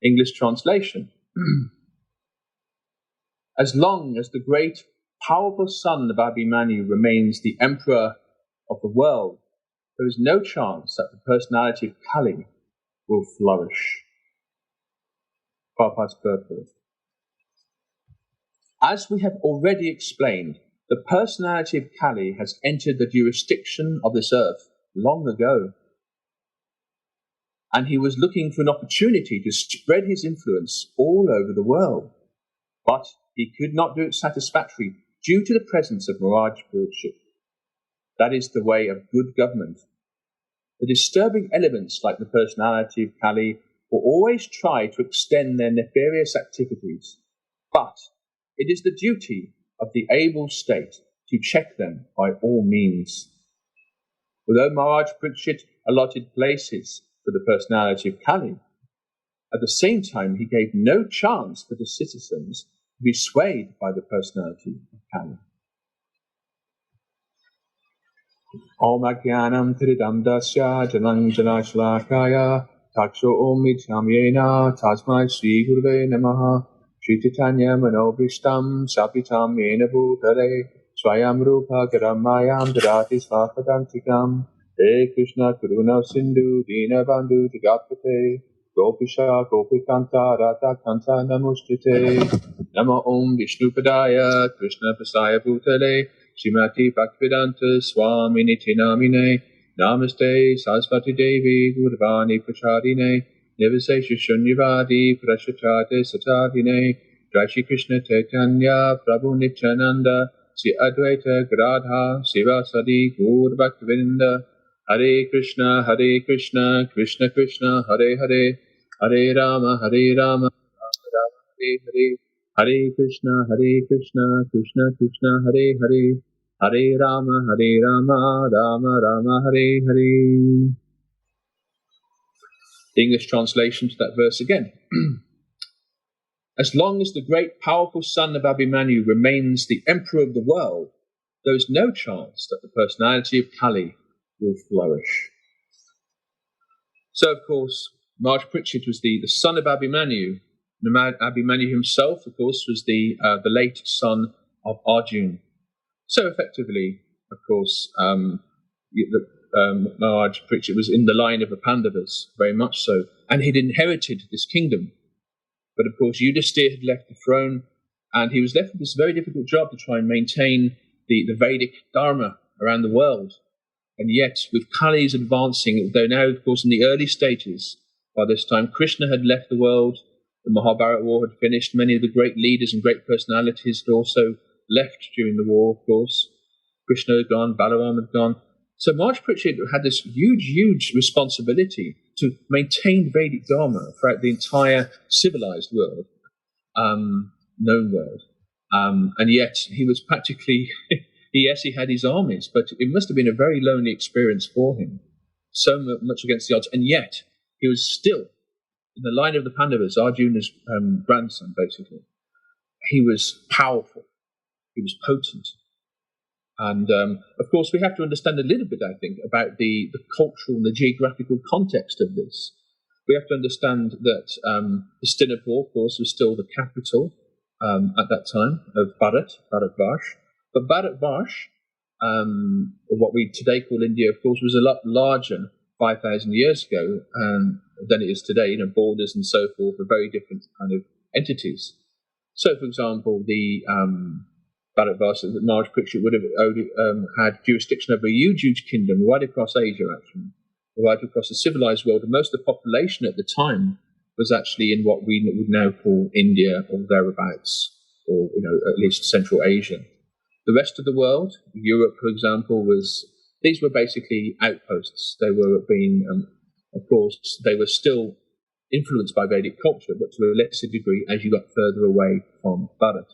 English translation. As long as the great, powerful son of Abhimanyu remains the emperor of the world, there is no chance that the personality of Kali will flourish. Prabhupada's purport. As we have already explained, the personality of Kali has entered the jurisdiction of this earth long ago, and he was looking for an opportunity to spread his influence all over the world. But he could not do it satisfactorily due to the presence of Mirage Bullshit. That is the way of good government. The disturbing elements like the personality of Kali will always try to extend their nefarious activities, but it is the duty of the able state to check them by all means. Although Maharaj Parikshit allotted places for the personality of Kali, at the same time he gave no chance for the citizens to be swayed by the personality of Kali. Om Ajnanam Tiridam Dasya Janang Janashlakaya Taksho Om Mityamyena Tasmai Sri Gurve Namaha Shri Chaitanya Manobhishtam Sapitam Yena Bhutale Swayam Rupa Karamayam Dharati Svapadantikam He Krishna Karuna Sindhu Dina Bandhu Jagapate Gopisha Gopikanta Radha Kanta Namostate Nama Om Vishnupadaya Krishna Prasaya Bhutale Srimati Bhaktivedanta Swami Nitinamine Namaste Saraswati Devi Gurvani Prachadine Nivasesha Shunyavadi Prashachate Satadine Jai Shri Krishna Chaitanya Prabhu Nityananda Sri Advaita Gadadha Sivasadi Gaur Bhaktivedanta Hare Krishna Krishna Krishna Hare Hare Hare Rama Rama Rama Hare Hare Hare Krishna Krishna Krishna Hare Hare Hare Rama Rama Rama Hare Hare. The English translation to that verse again. As long as the great powerful son of Abhimanyu remains the emperor of the world, there is no chance that the personality of Kali will flourish. So, of course, Maharaj Parikshit was the son of Abhimanyu. Abhimanyu himself, of course, was the late son of Arjuna. So effectively, of course, Maharaj Parikshit was in the line of the Pandavas, very much so, and he'd inherited this kingdom. But of course, Yudhisthira had left the throne, and he was left with this very difficult job to try and maintain the Vedic Dharma around the world. And yet, with Kali's advancing, though now, of course, in the early stages, by this time, Krishna had left the world, the Mahabharata war had finished, many of the great leaders and great personalities had also left during the war, of course. Krishna had gone, Balaram had gone. So Maharaj Parikshit had this huge responsibility to maintain Vedic Dharma throughout the entire civilized world, known world. And yet he was practically, yes, he had his armies, but it must have been a very lonely experience for him, so much against the odds. And yet he was still in the line of the Pandavas, Arjuna's grandson, basically. He was powerful. He was potent. And, of course, we have to understand a little bit, I think, about the cultural and the geographical context of this. We have to understand that Hastinapur, of course, was still the capital at that time of Bharatvarsh. But Bharatvarsh, or what we today call India, of course, was a lot larger 5,000 years ago than it is today. Borders and so forth are very different kind of entities. So, for example, the Bharatvarsh, that Maharaj Parikshit would have had jurisdiction over a huge kingdom right across Asia, actually, right across the civilized world. And most of the population at the time was actually in what we would now call India or thereabouts, or at least Central Asia. The rest of the world, Europe, for example, these were basically outposts. They were being, of course, they were still influenced by Vedic culture, but to a lesser degree as you got further away from Bharat.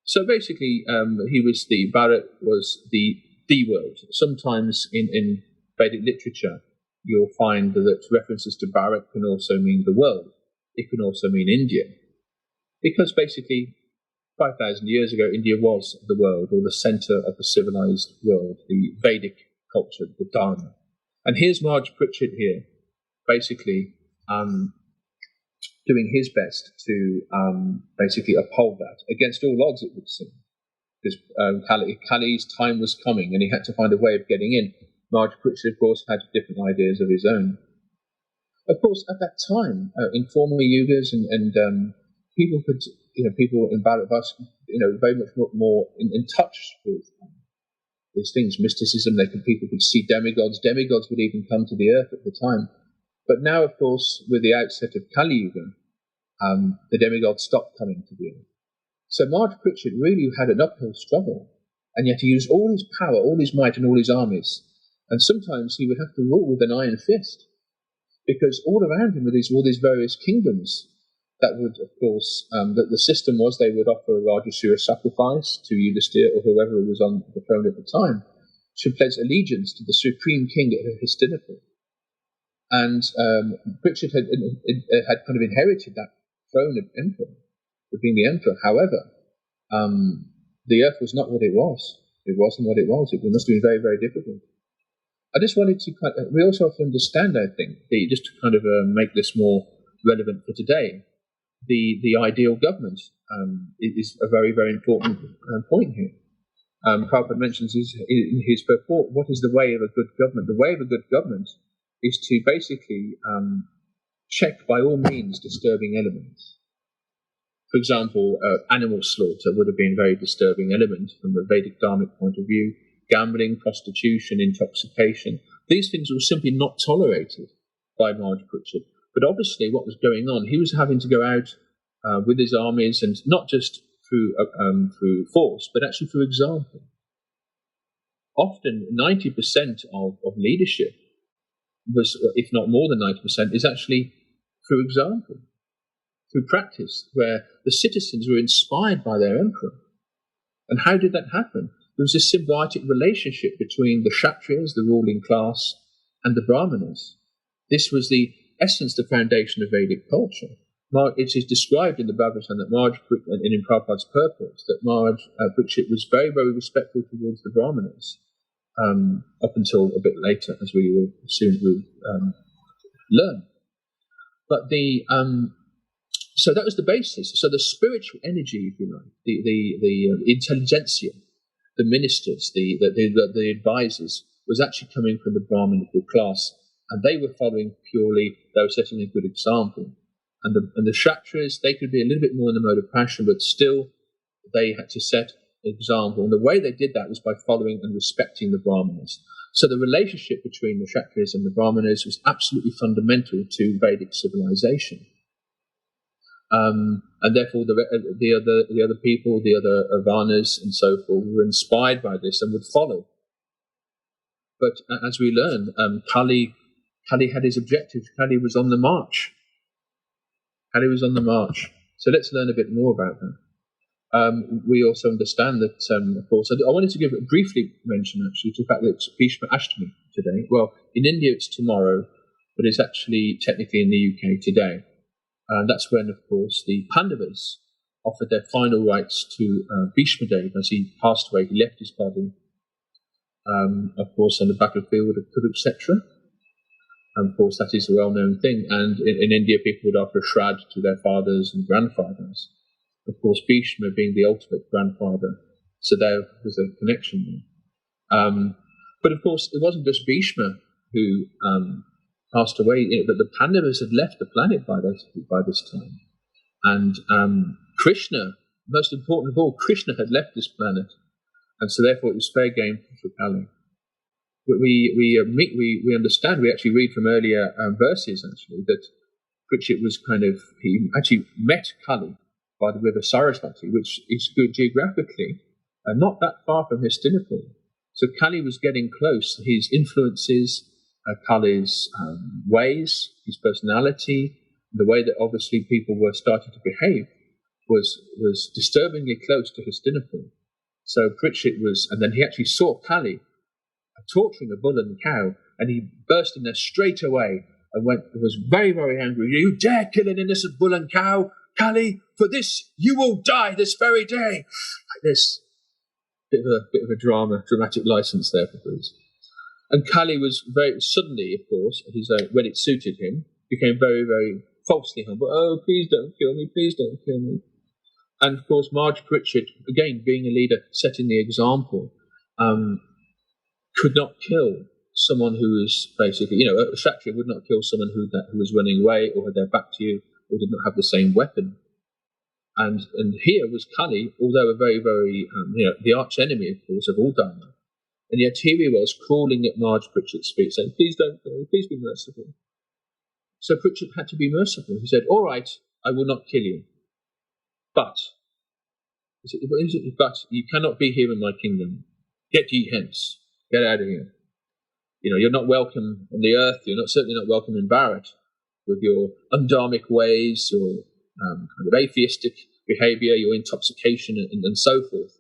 So basically, Bharat was the world. Sometimes in Vedic literature, you'll find that references to Bharat can also mean the world. It can also mean India. Because basically, 5,000 years ago, India was the world, or the center of the civilized world, the Vedic culture, the Dharma. And here's Maharaj Parikshit here, basically doing his best to basically uphold that against all odds, it would seem. Because Kali's time was coming and he had to find a way of getting in. Marge Pritchard, of course, had different ideas of his own. Of course, at that time, in former yugas and people could, people in Bharat, very much more in touch with these things, mysticism. People could see demigods. Demigods would even come to the earth at the time. But now, of course, with the outset of Kali Yuga, the demigods stopped coming to the earth. So Marge Pritchard really had an uphill struggle, and yet he used all his power, all his might, and all his armies. And sometimes he would have to rule with an iron fist, because all around him were all these various kingdoms that would, of course, that the system was they would offer a Rajasura sacrifice to Yudhisthira or whoever was on the throne at the time, to pledge allegiance to the supreme king at Hastinapur. And Pritchard had kind of inherited that throne of emperor, of being the emperor. However, the earth was not what it was. It wasn't what it was. It must have been very, very difficult. I just wanted to we also have to understand, I think, just to kind of make this more relevant for today, the ideal government is a very, very important point here. Prabhupada mentions in his purport, what is the way of a good government? The way of a good government is to basically check by all means disturbing elements. For example, animal slaughter would have been a very disturbing element from the Vedic Dharmic point of view. Gambling, prostitution, intoxication. These things were simply not tolerated by Marge Pritchard. But obviously what was going on, he was having to go out with his armies, and not just through force, but actually through example. Often 90% of leadership was, if not more than 90%, is actually through example, through practice, where the citizens were inspired by their emperor. And how did that happen? There was a symbiotic relationship between the Kshatriyas, the ruling class, and the Brahmanas. This was the essence, the foundation of Vedic culture. It is described in the Bhagavatam that Marge, and in Prabhupada's purport, that Marge Pritchard was very, very respectful towards the Brahmanas, up until a bit later, as we will soon learn. But so that was the basis. So the spiritual energy, if you like, the intelligentsia, the ministers, the advisors, was actually coming from the Brahminical class, and they were following purely, they were setting a good example. And the Kshatriyas, they could be a little bit more in the mode of passion, but still they had to set an example. And the way they did that was by following and respecting the Brahmanas. So the relationship between the Kshatriyas and the Brahmanas was absolutely fundamental to Vedic civilization. And therefore the other people, the other Varnas and so forth, were inspired by this and would follow. But as we learn, Kali had his objectives. Kali was on the march. So let's learn a bit more about that. We also understand that, of course, I wanted to briefly mention actually to the fact that it's Bhishma Ashtami today. Well, in India it's tomorrow, but it's actually technically in the UK today. And that's when, of course, the Pandavas offered their final rites to Bhishma Dev as he passed away. He left his body, of course, on the battlefield of Kurukshetra. And of course, that is a well-known thing. And in India, people would offer Shrad to their fathers and grandfathers. Of course, Bhishma being the ultimate grandfather. So there was a connection there. But of course, it wasn't just Bhishma who passed away, but the Pandavas had left the planet by this time. And Krishna, most important of all, Krishna had left this planet. And so therefore it was fair game for Kali. We understand, we actually read from earlier verses actually, that Pritchard he actually met Kali by the river Sarasvati, which is good geographically, not that far from Hastinapur. So Kali was getting close. His influences, Kali's ways, his personality, the way that obviously people were starting to behave was disturbingly close to Hastinapur. So Pritchard and then he actually saw Kali torturing a bull and cow, and he burst in there straight away and was very, very angry. You dare kill an innocent bull and cow, Kali? For this you will die this very day. Like this. Bit of a dramatic license there for Bruce. And Kali was very suddenly, of course, when it suited him, became very, very falsely humble. Oh, please don't kill me, please don't kill me. And of course, Marge Pritchard, again, being a leader, setting the example, could not kill someone who was basically, a Kshatriya would not kill someone who was running away or had their back to you or did not have the same weapon. And here was Kali, although a very, very, the arch enemy, of course, of all Dharma. And yet here he was crawling at Marge Pritchard's feet, saying, please don't go, please be merciful. So Pritchard had to be merciful. He said, all right, I will not kill you. But you cannot be here in my kingdom. Get ye hence. Get out of here. You're not welcome on the earth. You're certainly not welcome in Bharat with your undharmic ways, your kind of atheistic behavior, your intoxication, and so forth.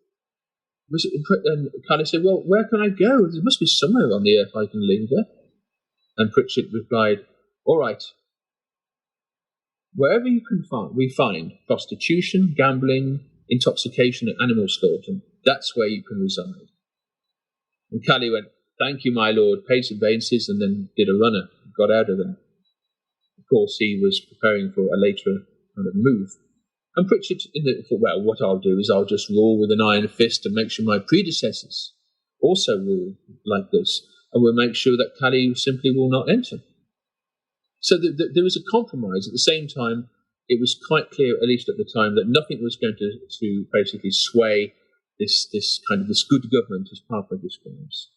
And Kali said, well, where can I go? There must be somewhere on the earth I can linger. And Pritchard replied, all right, wherever you can find prostitution, gambling, intoxication, and animal slaughtering, that's where you can reside. And Kali went, thank you, my lord, paid some obeisances, and then did a runner, got out of there. Of course, he was preparing for a later kind of move. And Pritchard thought, well, what I'll do is I'll just rule with an iron fist and make sure my predecessors also rule like this, and we'll make sure that Kali simply will not enter. So there was a compromise. At the same time, it was quite clear, at least at the time, that nothing was going to basically sway this good government, as Papa describes,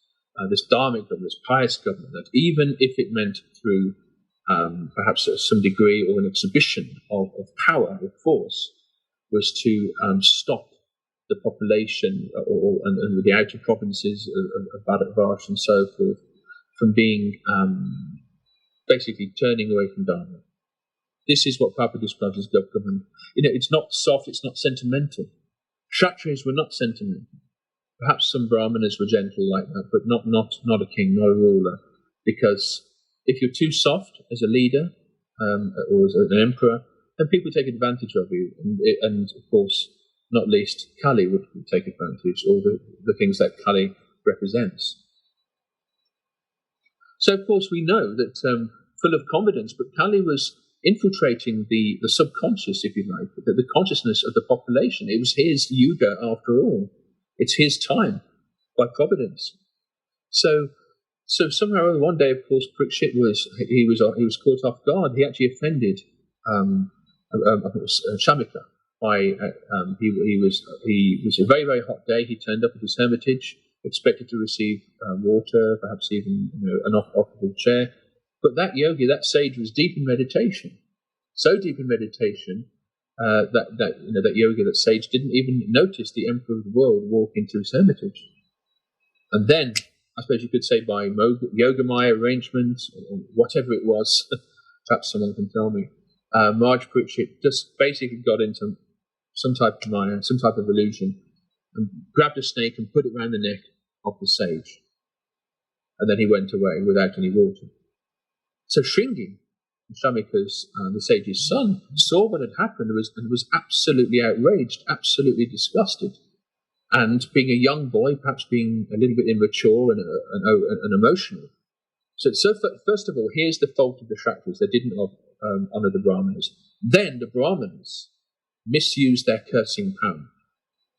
this dharmic government, this pious government, that even if it meant through perhaps some degree or an exhibition of power or force, was to stop the population and the outer provinces of Bharat and so forth from being basically turning away from Dharma. This is what Papa describes as government. It's not soft, it's not sentimental. Kshatriyas were not sentimental. Perhaps some Brahmanas were gentle like that, but not a king, not a ruler. Because if you're too soft as a leader or as an emperor, then people take advantage of you. And of course, not least, Kali would take advantage, or the things that Kali represents. So, of course, we know that full of confidence, but Kali was infiltrating the subconscious, if you like, the consciousness of the population. It was his yuga, after all. It's his time, by providence. So somehow or other, one day, of course, Pritchard was caught off guard. He actually offended Shamika by he was a very, very hot day. He turned up at his hermitage, expected to receive water, perhaps even an off-offerable chair. But that yogi, that sage, was deep in meditation, so deep in meditation that yogi, that sage, didn't even notice the emperor of the world walk into his hermitage. And then, I suppose you could say by Yogamaya arrangement, or whatever it was, perhaps someone can tell me, Marge Pritchard just basically got into some type of Maya, some type of illusion, and grabbed a snake and put it around the neck of the sage. And then he went away without any water. So Shringi, Shamika's, the sage's son, saw what had happened and was absolutely outraged, absolutely disgusted. And being a young boy, perhaps being a little bit immature and emotional. So first of all, here's the fault of the Kshatriyas. They didn't honor the Brahmanas. Then the Brahmanas misused their cursing power.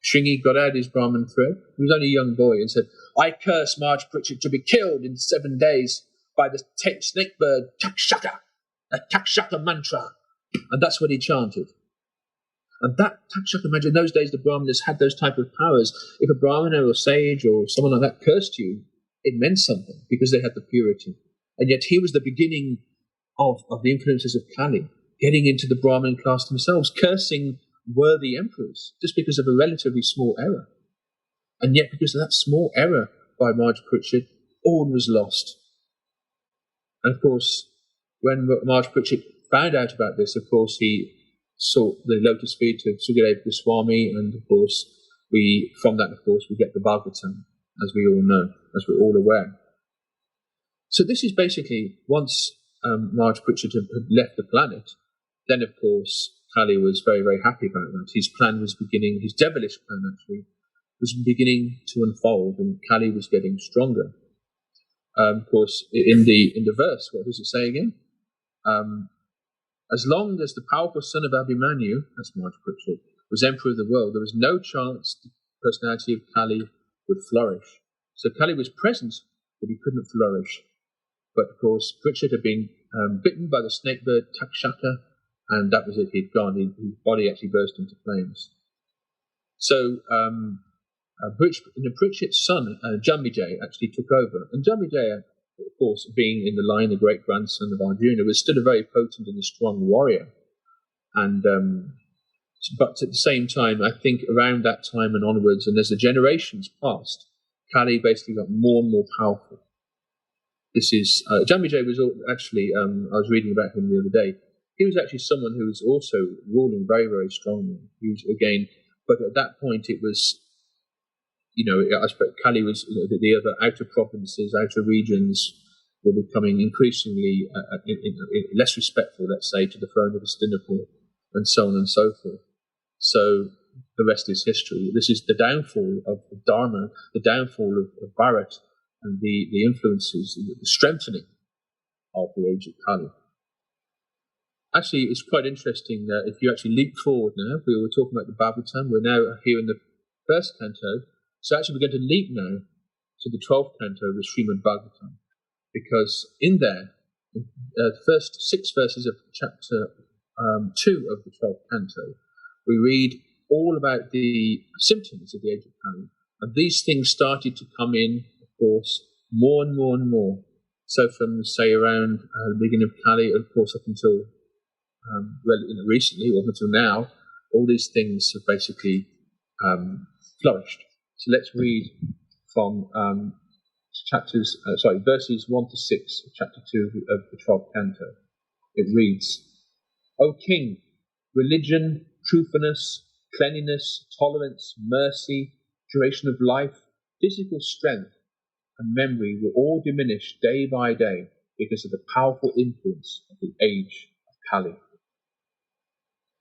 Shringi got out his Brahman thread. He was only a young boy and said, I curse Marge Pritchard to be killed in 7 days by the snake bird Takshaka, a Takshaka mantra. And that's what he chanted. And that Takshaka mantra, in those days the Brahmanas had those type of powers. If a Brahmana or sage or someone like that cursed you, it meant something because they had the purity. And yet he was the beginning of the influences of Kali, getting into the Brahmin class themselves, cursing worthy emperors just because of a relatively small error. And yet because of that small error by Marge Pritchard, all was lost. And of course, when Marge Pritchard found out about this, of course, he sought the lotus feet of Sukadeva Goswami, and of course, from that, of course, we get the Bhagavatam, as we all know, as we're all aware. So this is basically, once Marge Pritchard had left the planet, then, of course, Kali was very, very happy about that. His plan was beginning, his devilish plan, actually, was beginning to unfold, and Kali was getting stronger. Of course, in the verse, what does it say again? As long as the powerful son of Abhimanyu, that's Marge Pritchard, was emperor of the world, there was no chance the personality of Kali would flourish. So Kali was present, but he couldn't flourish. But of course, Pritchard had been bitten by the snake bird Takshaka, and that was it. He'd gone. His body actually burst into flames. So Pritchard's son, Jambijay, actually took over. And Jambijay, of course, being in the line the great grandson of Arjuna, was still a very potent and a strong warrior. And but at the same time, I think around that time and onwards, and as the generations passed, Kali basically got more and more powerful. This is Jambijay was actually. I was reading about him the other day. He was actually someone who was also ruling very, very strongly. He was again, but at that point it was, I suppose Kali was the other outer provinces, outer regions were becoming increasingly less respectful, let's say, to the throne of Hastinapur, and so on and so forth. So the rest is history. This is the downfall of Dharma, the downfall of Bharat, and the influences, the strengthening of the age of Kali. Actually, it's quite interesting that if you actually leap forward now, we were talking about the Bhagavatam, we're now here in the first canto, so actually we're going to leap now to the 12th canto of the Srimad Bhagavatam, because in there, the first 6 verses of chapter 2 of the 12th canto, we read all about the symptoms of the age of Kali, and these things started to come in, of course, more and more and more. So from, say, around the beginning of Kali, of course, up until recently, or up until now, all these things have basically flourished. So let's read from verses 1 to 6 of chapter 2 of the 12th canto. It reads, O King, religion, truthfulness, cleanliness, tolerance, mercy, duration of life, physical strength, and memory will all diminish day by day because of the powerful influence of the age of Kali.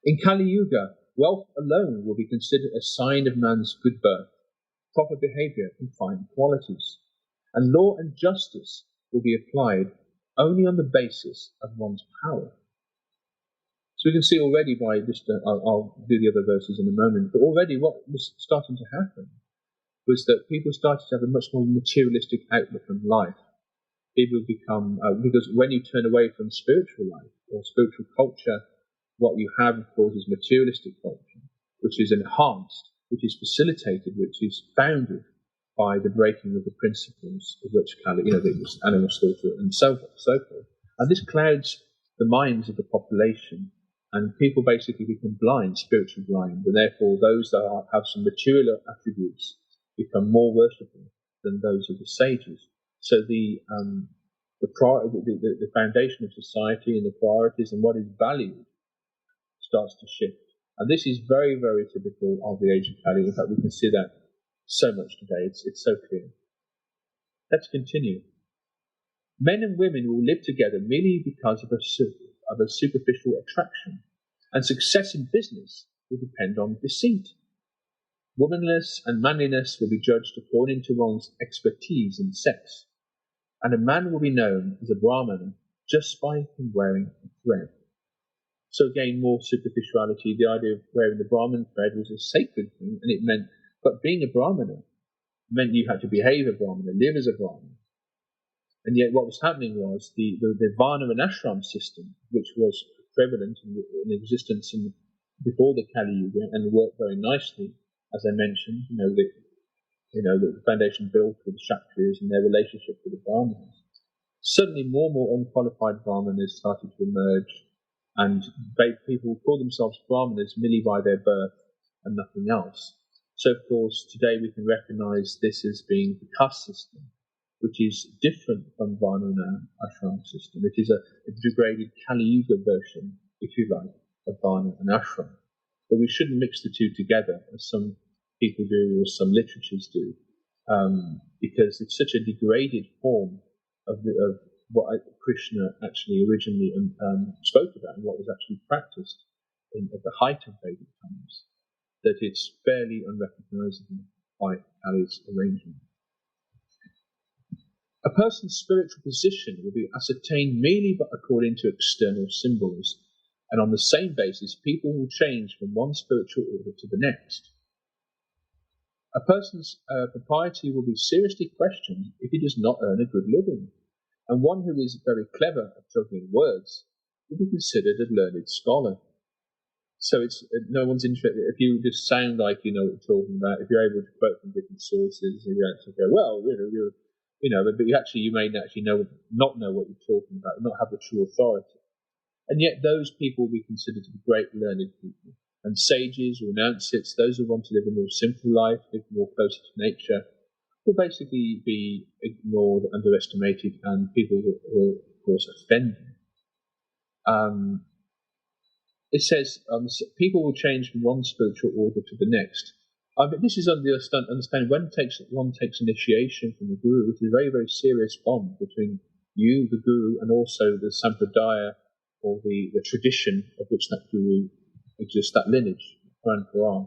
In Kali Yuga, wealth alone will be considered a sign of man's good birth, proper behavior, and fine qualities, and law and justice will be applied only on the basis of one's power. So we can see already by this, I'll do the other verses in a moment, but already what was starting to happen was that people started to have a much more materialistic outlook on life. People become, because when you turn away from spiritual life or spiritual culture, what you have, of course, is materialistic culture, which is enhanced, which is facilitated, which is founded by the breaking of the principles of which Kali, the animal slaughter and so forth. And this clouds the minds of the population, and people basically become blind, spiritually blind, and therefore those that have some material attributes become more worshipful than those of the sages. So the foundation of society and the priorities and what is valued starts to shift. And this is very, very typical of the age of Kali. In fact, we can see that so much today. It's so clear. Let's continue. Men and women will live together merely because of a superficial attraction, and success in business will depend on deceit. Womanliness and manliness will be judged according to one's expertise in sex, and a man will be known as a Brahmana just by him wearing a thread. So again, more superficiality. The idea of wearing the Brahmin thread was a sacred thing, and it meant, but being a Brahmana meant you had to behave a Brahmana, live as a Brahmana. And yet what was happening was the Varna and Ashram system, which was prevalent in existence before the Kali Yuga and worked very nicely, as I mentioned, the foundation built with the Kshatriyas and their relationship with the Brahmanas. Suddenly more and more unqualified Brahmanas started to emerge, and people call themselves Brahmanas merely by their birth and nothing else. So, of course, today we can recognize this as being the caste system, which is different from Varna Ashram system. It is a degraded Kali Yuga version, if you like, of Varna and Ashram. But we shouldn't mix the two together, as some people do or some literatures do, because it's such a degraded form of what Krishna actually originally spoke about and what was actually practiced at the height of Vedic times, that it's fairly unrecognizable by Kali's arrangement. A person's spiritual position will be ascertained merely according to external symbols, And on the same basis, people will change from one spiritual order to the next. A person's propriety will be seriously questioned if he does not earn a good living, and one who is very clever at juggling words will be considered a learned scholar. So it's no one's interested if you just sound like you know what you're talking about. If you're able to quote from different sources, and you actually go, well, but you may actually not know what you're talking about, not have the true authority. And yet those people will be considered to be great learned people. And sages, renounceds, those who want to live a more simple life, live more closer to nature, will basically be ignored, underestimated, and people will of course, offend them. It says people will change from one spiritual order to the next. This is understanding when one takes initiation from the Guru, which is a very, very serious bond between you, the Guru, and also the Sampradaya, or the tradition of which that Guru exists, that lineage, Parampara.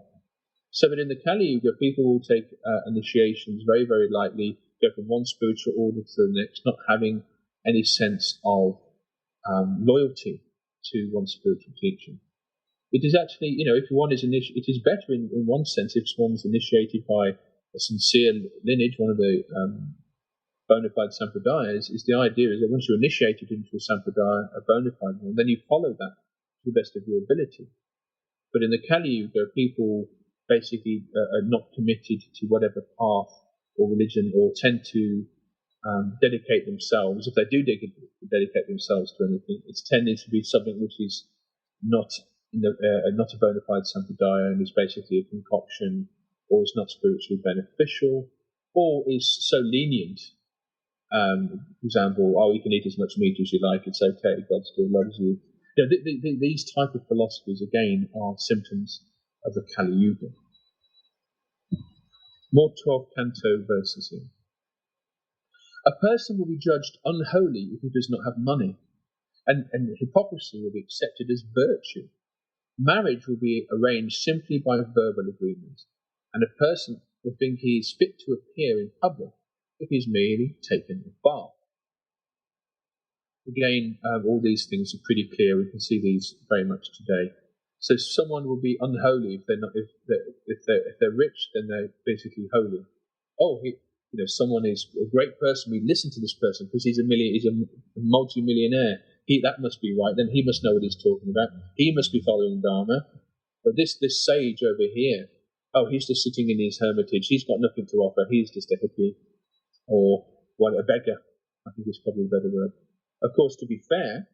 So that in the Kali Yuga, people will take initiations very, very lightly, go from one spiritual order to the next, not having any sense of loyalty to one spiritual teacher. It is actually, if one is it is better in one sense if one's initiated by a sincere lineage, one of the bona fide sampradayas. Is the idea is that once you're initiated into a sampradaya, a bona fide one, then you follow that to the best of your ability. But in the Kali Yuga, people basically are not committed to whatever path or religion, or tend to dedicate themselves. If they do dedicate themselves to anything, it's tended to be something which is not a bona fide sampradaya, and is basically a concoction, or is not spiritually beneficial, or is so lenient. For example, you can eat as much meat as you like, it's okay, God still loves you. These type of philosophies, again, are symptoms of the Kali Yuga. More 12th canto verses here. A person will be judged unholy if he does not have money, and hypocrisy will be accepted as virtue. Marriage will be arranged simply by verbal agreement, and a person will think he is fit to appear in public if he is merely taken a bath. Again, all these things are pretty clear. We can see these very much today. So someone will be unholy if they're not. If they're rich, then they're basically holy. Someone is a great person. We listen to this person because he's a multi-millionaire. That must be right. Then he must know what he's talking about. He must be following Dharma. But this sage over here, he's just sitting in his hermitage. He's got nothing to offer. He's just a hippie, or a beggar. I think is probably a better word. Of course, to be fair,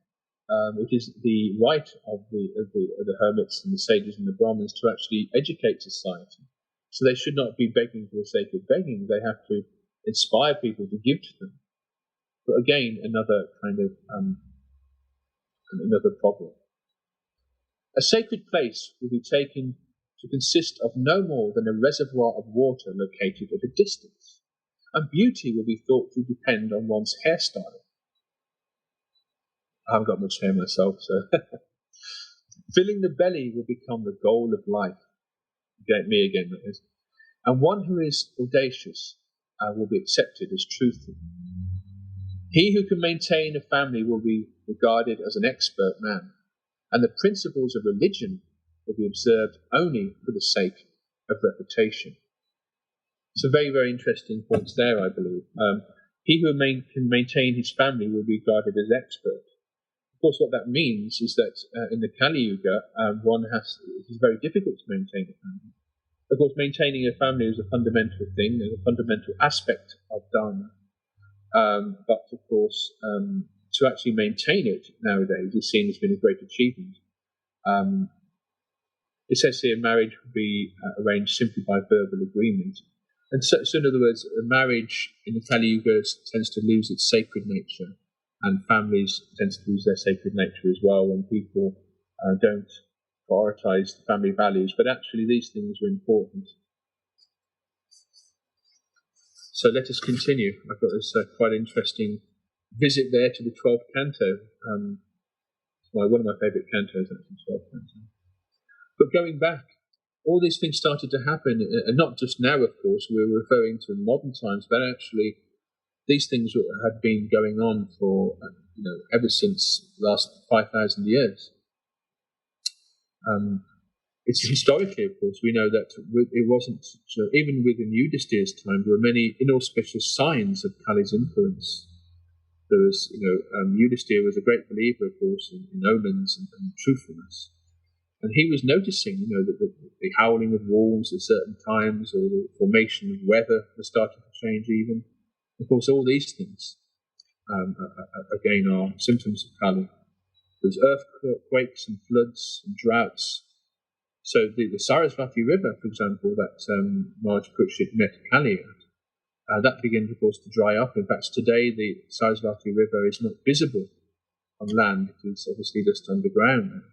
it is the right of the hermits and the sages and the Brahmins to actually educate society. So they should not be begging for the sake of begging. They have to inspire people to give to them. But again, another kind of another problem. A sacred place will be taken to consist of no more than a reservoir of water located at a distance, and beauty will be thought to depend on one's hairstyle. I haven't got much hair myself, so filling the belly will become the goal of life. Me again, that is. And one who is audacious will be accepted as truthful. He who can maintain a family will be regarded as an expert man, and the principles of religion will be observed only for the sake of reputation. So very, very interesting points there, I believe. He who can maintain his family will be regarded as expert. Of course, what that means is that in the Kali Yuga, it is very difficult to maintain a family. Of course, maintaining a family is a fundamental thing, a fundamental aspect of Dharma. But of course, to actually maintain it nowadays is seen as being a great achievement. It says here marriage would be arranged simply by verbal agreement. And so in other words, a marriage in the Kali Yuga tends to lose its sacred nature, and families tend to lose their sacred nature as well when people don't prioritize the family values. But actually these things are important. So let us continue. I've got this quite interesting visit there to the 12th canto. One of my favourite cantos, actually, 12th canto. But going back, all these things started to happen, and not just now, of course. We're referring to modern times, but actually these things had been going on for ever since the last 5,000 years. it's historically, of course, we know that it wasn't, so even within Yudhisthira's time, there were many inauspicious signs of Kali's influence. There was, Yudhisthira was a great believer, of course, in omens and truthfulness. And he was noticing, the howling of wolves at certain times, or the formation of weather was starting to change even. Of course, all these things, again, are symptoms of Kali. There's earthquakes and floods and droughts. So the Sarasvati River, for example, that Maharaj Parikshit met Kali at, that begins, of course, to dry up. In fact, today the Sarasvati River is not visible on land. It is obviously just underground.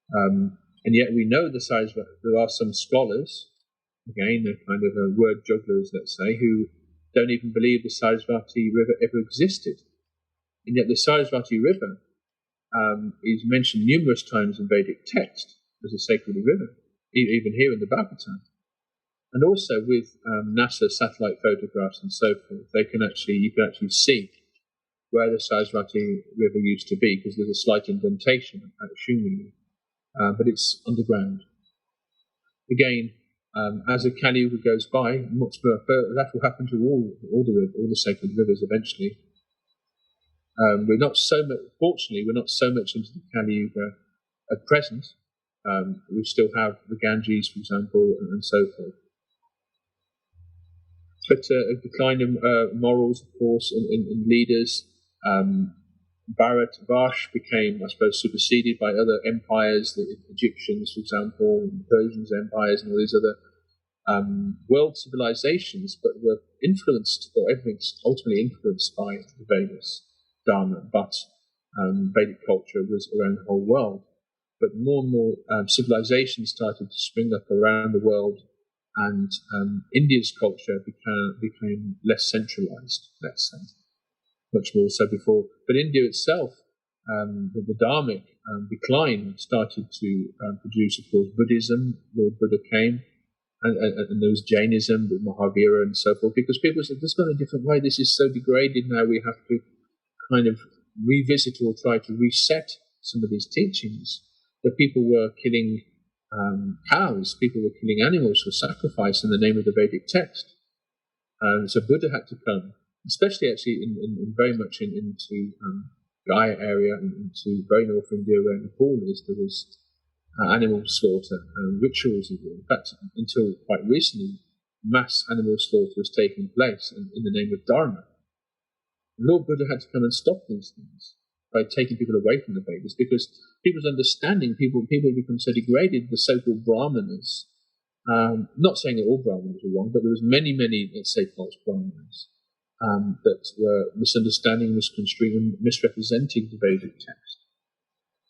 And yet we know there are some scholars, again, they're kind of word jugglers, let's say, who don't even believe the Sarasvati River ever existed. And yet the Sarasvati River is mentioned numerous times in Vedic text as a sacred river, even here in the Bhagavatam. And also with NASA satellite photographs and so forth, you can actually see where the Sarasvati River used to be, because there's a slight indentation at Shumini, but it's underground. Again, as the Kali Yuga goes by, that will happen to all the sacred rivers eventually. Fortunately, we're not so much into the Kali Yuga at present. We still have the Ganges, for example, and so forth. But a decline in morals, of course, in leaders. Vash became, I suppose, superseded by other empires, the Egyptians, for example, and Persians empires, and all these other world civilizations, but were influenced, or everything's ultimately influenced by the Vedas, Dharma, but Vedic culture was around the whole world. But more and more civilizations started to spring up around the world, and India's culture became less centralized, let's say, much more so before. But India itself, the Dharmic decline started to produce, of course, Buddhism. Lord Buddha came, and there was Jainism with Mahavira and so forth, because people said, there's not a different way, this is so degraded now, we have to kind of revisit or try to reset some of these teachings. That people were killing cows, people were killing animals for sacrifice in the name of the Vedic text. So Buddha had to come, especially actually in very much into Gaya area, and into very North India where Nepal is. There was animal slaughter rituals. In fact, until quite recently, mass animal slaughter was taking place in the name of Dharma. Lord Buddha had to come and stop these things by taking people away from the Vedas, because people's understanding, people become so degraded, the so-called Brahmanas. Not saying that all Brahmanas were wrong, but there was many, let's say, false Brahmanas that were misunderstanding, misconstruing, and misrepresenting the Vedic text.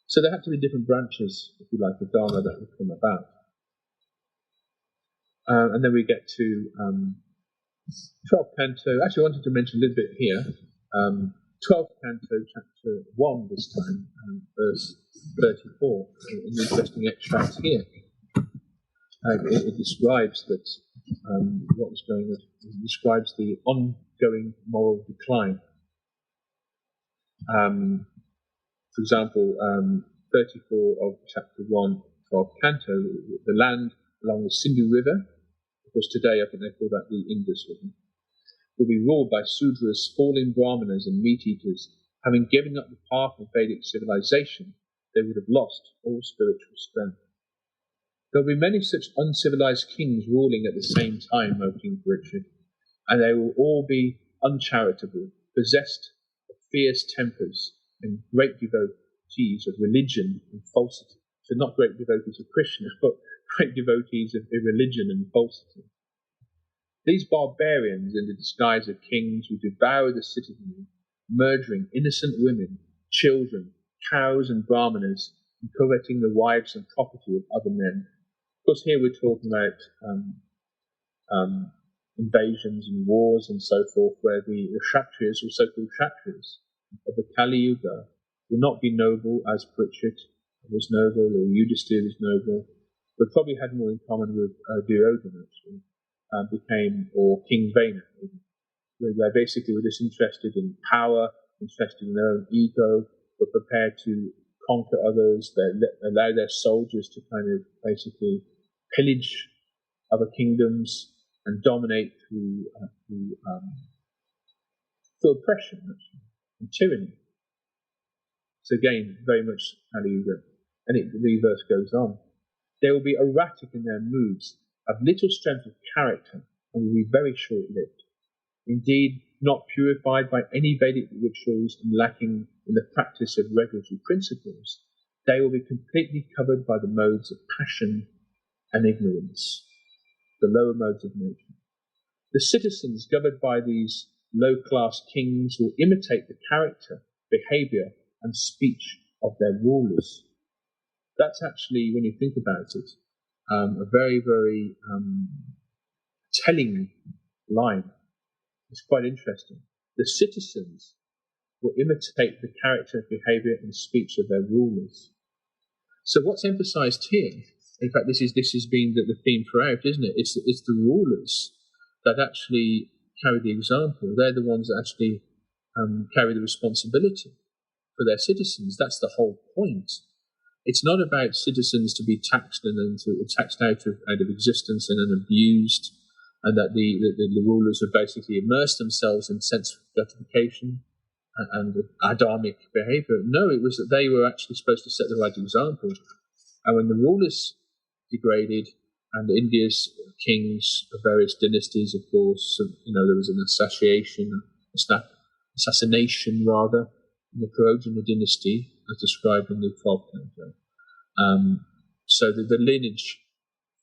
So there had to be different branches, if you like, of Dharma that would come about. And then we get to 12th canto. Actually, I wanted to mention a little bit here. 12th canto, chapter 1 this time, verse 34, an interesting extract here. It describes that what was going on. It describes the ongoing moral decline. For example, 34 of chapter 1, 12th canto, the land along the Sindhu River, of course today I think they call that the Indus River, will be ruled by Sudras, fallen Brahmanas and meat-eaters. Having given up the path of Vedic civilization, they would have lost all spiritual strength. There will be many such uncivilized kings ruling at the same time, O King Parikshit, and they will all be uncharitable, possessed of fierce tempers, and great devotees of religion and falsity. So not great devotees of Krishna, but great devotees of irreligion and falsity. These barbarians, in the disguise of kings, will devour the citizenry, murdering innocent women, children, cows and brahmanas, and coveting the wives and property of other men. Of course, here we're talking about invasions and wars and so forth, where the Kshatriyas, or so-called Kshatriyas of the Kali Yuga, will not be noble as Parikshit was noble, or Yudhisthira was noble, but probably had more in common with Duryodhana, actually. Or King Vena, where they basically were just interested in power, interested in their own ego, but prepared to conquer others. They allow their soldiers to kind of basically pillage other kingdoms and dominate through oppression, actually, and tyranny. So again, very much Kali Yuga. And the verse goes on. They will be erratic in their moods, have little strength of character, and will be very short-lived. Indeed, not purified by any Vedic rituals and lacking in the practice of regulatory principles, they will be completely covered by the modes of passion and ignorance, the lower modes of nature. The citizens governed by these low-class kings will imitate the character, behavior, and speech of their rulers. That's actually, when you think about it, a very, very telling line. It's quite interesting. The citizens will imitate the character, behavior, and speech of their rulers. So what's emphasized here, in fact, this has been the theme throughout, isn't it? It's the rulers that actually carry the example. They're the ones that actually carry the responsibility for their citizens. That's the whole point. It's not about citizens to be taxed and then taxed out of existence and then abused, and that the rulers would basically immerse themselves in sense gratification and Adamic behavior. No, it was that they were actually supposed to set the right example. And when the rulers degraded, and India's kings of various dynasties, of course, there was an assassination rather, in the Purojana dynasty, as described in the 12th canto. So the lineage,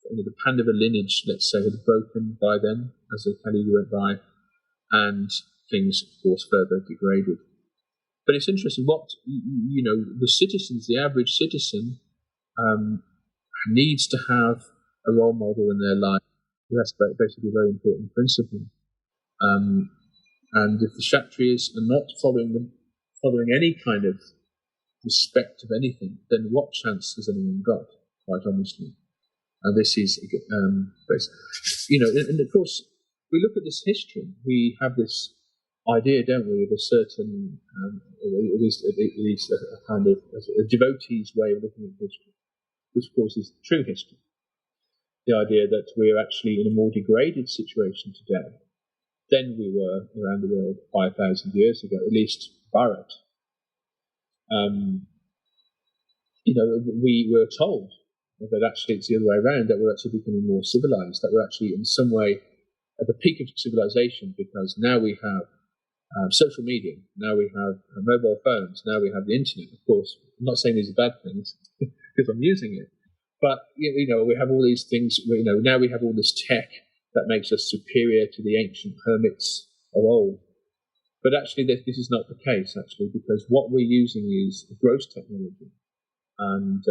the Pandava lineage, let's say, had broken by then as the Kali went by, and things, of course, further degraded. But it's interesting what, the citizens, the average citizen, needs to have a role model in their life. That's basically a very important principle. And if the Kshatriyas are not following any kind of respect of anything, then what chance has anyone got, quite honestly? And this is, and of course, we look at this history, we have this idea, don't we, of a certain, at least a kind of a devotee's way of looking at history, which of course is true history. The idea that we are actually in a more degraded situation today than we were around the world 5,000 years ago, at least Bharat. We were told that actually it's the other way around, that we're actually becoming more civilized, that we're actually in some way at the peak of civilization, because now we have social media, now we have mobile phones, now we have the internet. Of course, I'm not saying these are bad things because I'm using it, but we have all these things. Now we have all this tech that makes us superior to the ancient hermits of old. But actually, this is not the case, actually, because what we're using is gross technology. And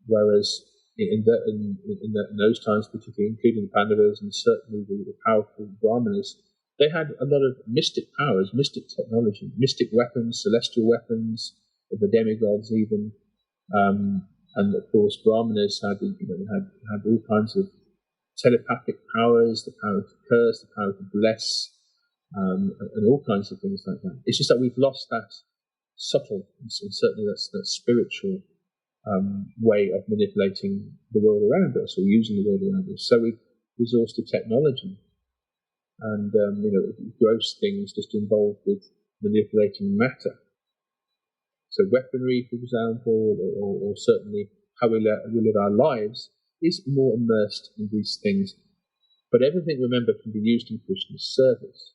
whereas in those times, particularly including the Pandavas and certainly the powerful Brahmanas, they had a lot of mystic powers, mystic technology, mystic weapons, celestial weapons, the demigods even. And of course, Brahmanas had all kinds of telepathic powers, the power to curse, the power to bless, and all kinds of things like that. It's just that we've lost that subtle and certainly that spiritual way of manipulating the world around us, or using the world around us. So we've resorted to technology, and gross things just involved with manipulating matter. So weaponry, for example, or certainly how we live our lives is more immersed in these things. But everything, remember, can be used in Krishna's service.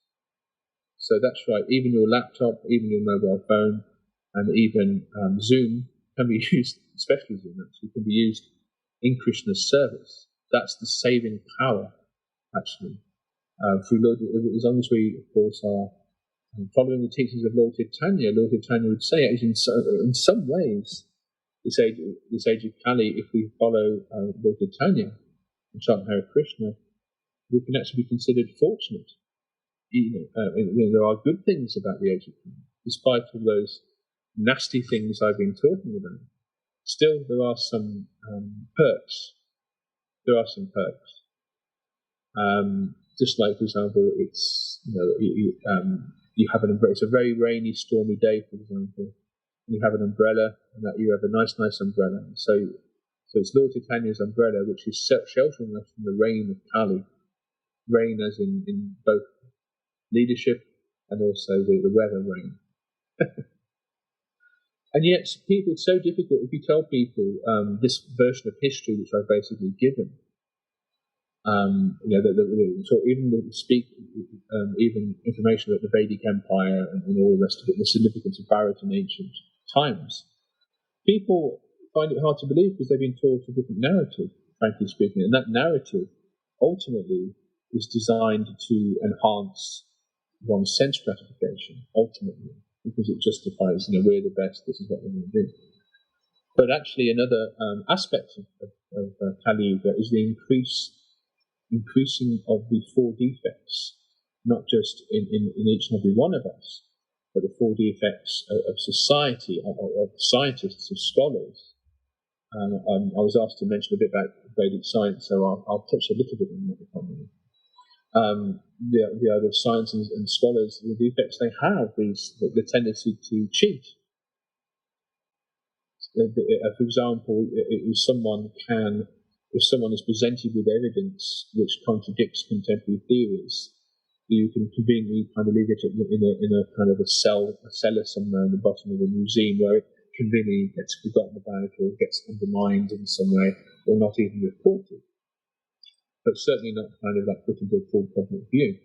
So that's right, even your laptop, even your mobile phone, and even Zoom can be used, especially Zoom actually, can be used in Krishna's service. That's the saving power, actually. As long as we, of course, are following the teachings of Lord Chaitanya would say, actually, in some ways, this age of Kali, if we follow Lord Chaitanya and chant Hare Krishna, we can actually be considered fortunate. There are good things about the age of Kali, despite all those nasty things I've been talking about. Still, there are some perks. There are some perks. Just like, for example, it's you have it's a very rainy, stormy day, for example, you have an umbrella, and that you have a nice umbrella. So it's Lord Chaitanya's umbrella, which is sheltering us from the rain of Kali. Rain as in both leadership and also the weather rain. And yet, people, it's so difficult if you tell people this version of history, which I've basically given. Even information about the Vedic Empire and all the rest of it, the significance of Bharat in ancient times. People find it hard to believe because they've been taught a different narrative, frankly speaking, and that narrative ultimately is designed to enhance one's sense gratification, ultimately, because it justifies, we're the best, this is what we're going to do. But actually, another aspect of Kali Yuga is the increasing of the four defects, not just in each and every one of us, but the four defects of society, of scientists, of scholars. I was asked to mention a bit about Vedic science, so I'll touch a little bit on that if I may. The other science and scholars, the defects they have is the tendency to cheat. For example, if someone is presented with evidence which contradicts contemporary theories, you can conveniently kind of leave it in a kind of a cellar somewhere in the bottom of a museum where it conveniently gets forgotten about or gets undermined in some way or not even reported. But certainly not kind of like put into a full public view.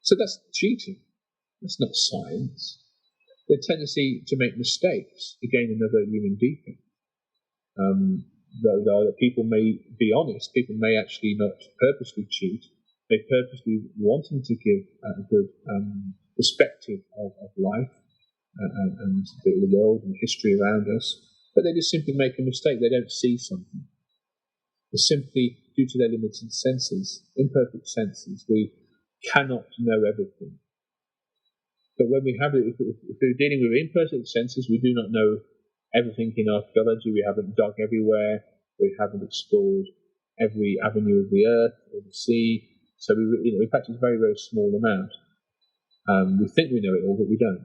So that's cheating. That's not science. The tendency to make mistakes, again, another human defect. Though people may be honest, people may actually not purposely cheat. They purposely wanting to give a good perspective of life and the world and history around us, but they just simply make a mistake. They don't see something. It's simply due to their limited senses, imperfect senses. We cannot know everything. But when we have it, if we're dealing with imperfect senses, we do not know everything in archaeology. We haven't dug everywhere. We haven't explored every avenue of the earth or the sea. So in fact, it's a very, very small amount. We think we know it all, but we don't.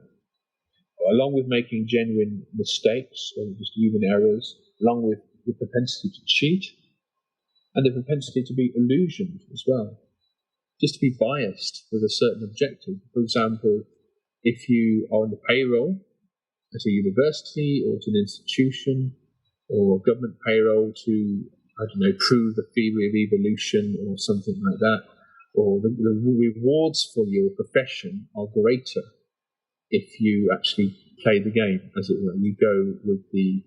Along with making genuine mistakes or just human errors, along with the propensity to cheat, and the propensity to be illusioned as well, just to be biased with a certain objective. For example, if you are on the payroll at a university or to an institution or a government payroll to, prove the theory of evolution or something like that, or the rewards for your profession are greater if you actually play the game, as it were. You go with the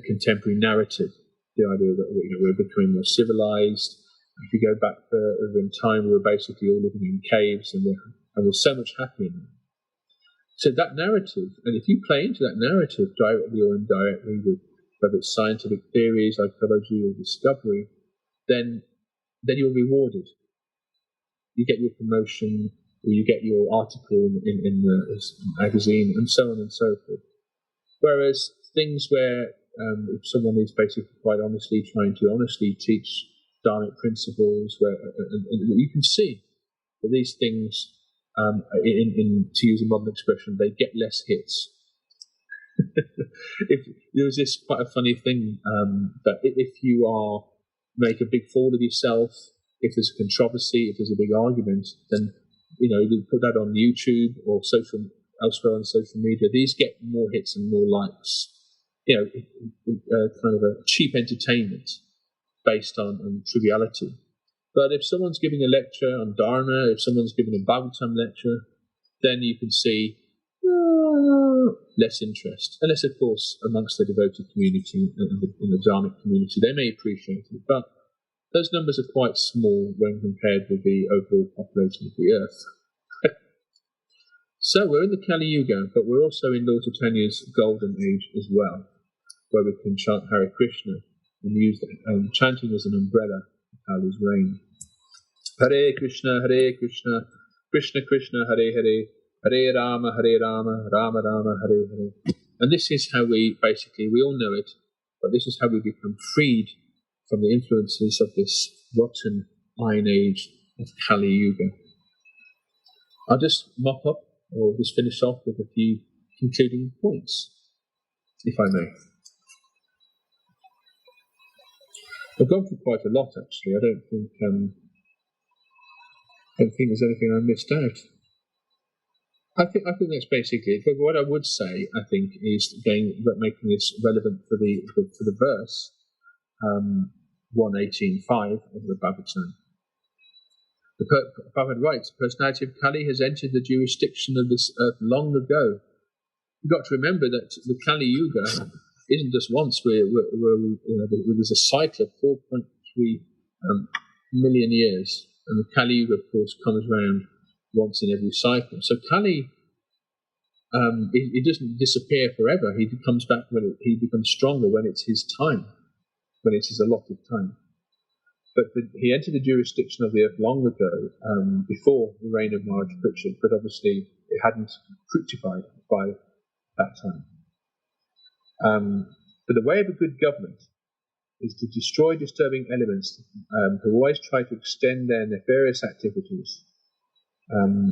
contemporary narrative, the idea that we're becoming more civilized. If you go back further in time, we were basically all living in caves and we're so much happier now. So that narrative, and if you play into that narrative directly or indirectly, with whether it's scientific theories, archaeology, or discovery, then you're rewarded. You get your promotion, or you get your article in the magazine, and so on and so forth. Whereas things where if someone is basically quite honestly trying to honestly teach Dharmic principles, and you can see that these things, to use a modern expression, they get less hits. There was this quite a funny thing that if you make a big fool of yourself, if there's a controversy, if there's a big argument, then you put that on YouTube or elsewhere on social media. These get more hits and more likes. Kind of a cheap entertainment based on triviality. But if someone's giving a lecture on Dharma, if someone's giving a Bhagavatam lecture, then you can see less interest. Unless, of course, amongst the devoted community, in the Dharmic community, they may appreciate it. But those numbers are quite small when compared with the overall population of the earth. So we're in the Kali Yuga, but we're also in Lord Chaitanya's golden age as well, where we can chant Hare Krishna and use chanting as an umbrella for Kali's reign. Hare Krishna, Krishna Krishna, Hare Hare, Hare Rama, Rama Rama, Hare Hare. And this is how we all know it, but this is how we become freed from the influences of this rotten iron age of Kali Yuga. I'll just mop up, or just finish off with a few concluding points, if I may. I've gone through quite a lot, actually. I don't think there's anything I missed out. I think that's basically it. But what I would say, I think, is again making this relevant for the verse 118.5 of the Bhagavatam. The Bhagavad writes, "The personality of Kali has entered the jurisdiction of this earth long ago." You've got to remember that the Kali Yuga isn't just once. There's a cycle of 4.3 million years, and the Kali Yuga, of course, comes around once in every cycle. So Kali, it doesn't disappear forever. He comes back he becomes stronger when it's his time, when it's his allotted time. But he entered the jurisdiction of the earth long ago, before the reign of Maharaj Pritchard, but obviously it hadn't fructified by that time. But the way of a good government is to destroy disturbing elements who always try to extend their nefarious activities.